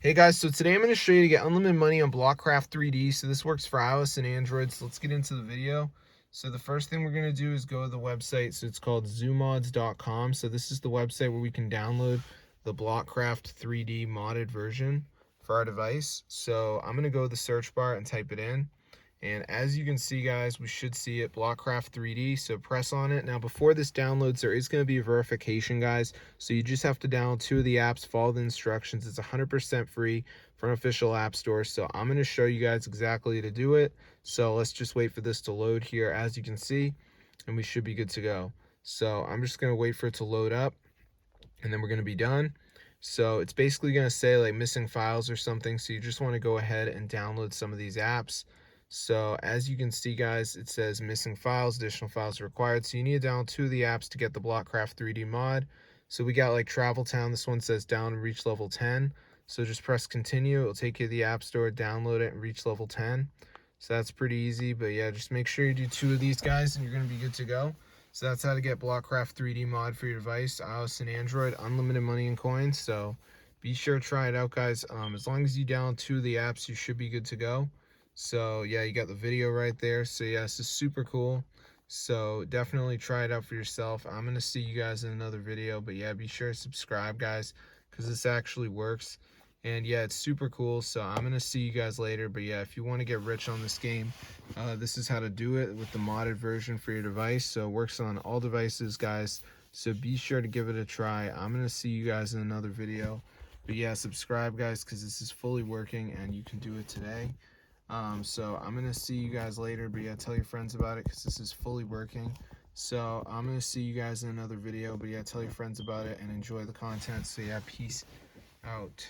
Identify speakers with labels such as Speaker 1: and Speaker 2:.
Speaker 1: Hey guys, so today I'm going to show you to get unlimited money on Blockcraft 3D. So this works for iOS and Android. So let's get into the video. So the first thing we're going to do is go to the website. So it's called zoomods.com. So this is the website where we can download the Blockcraft 3D modded version for our device. So I'm going to go to the search bar and type it in. And as you can see, guys, we should see it, Blockcraft 3D. So press on it. Now, before this downloads, there is going to be a verification, guys. So you just have to download 2 of the apps, follow the instructions. It's 100% free from an official app store. So I'm going to show you guys exactly how to do it. So let's just wait for this to load here, as you can see, and we should be good to go. So I'm just going to wait for it to load up, and then we're going to be done. So it's basically going to say like missing files or something. So you just want to go ahead and download some of these apps. So as you can see, guys, it says missing files, additional files are required. So you need to download 2 of the apps to get the Blockcraft 3D mod. So we got like Travel Town. This one says down and reach level 10. So just press continue. It'll take you to the App Store, download it, and reach level 10. So that's pretty easy. But yeah, just make sure you do 2 of these, guys, and you're going to be good to go. So that's how to get Blockcraft 3D mod for your device, iOS and Android, unlimited money and coins. So be sure to try it out, guys. As long as you download 2 of the apps, you should be good to go. So yeah, you got the video right there. So yeah, this is super cool. So definitely try it out for yourself. I'm going to see you guys in another video. But yeah, be sure to subscribe, guys, because this actually works. And yeah, it's super cool. So I'm going to see you guys later. But yeah, if you want to get rich on this game, this is how to do it with the modded version for your device. So it works on all devices, guys. So be sure to give it a try. I'm going to see you guys in another video. But yeah, subscribe, guys, because this is fully working and you can do it today. So I'm going to see you guys later, but yeah, tell your friends about it because this is fully working. So I'm going to see you guys in another video, but yeah, tell your friends about it and enjoy the content. So yeah, peace out.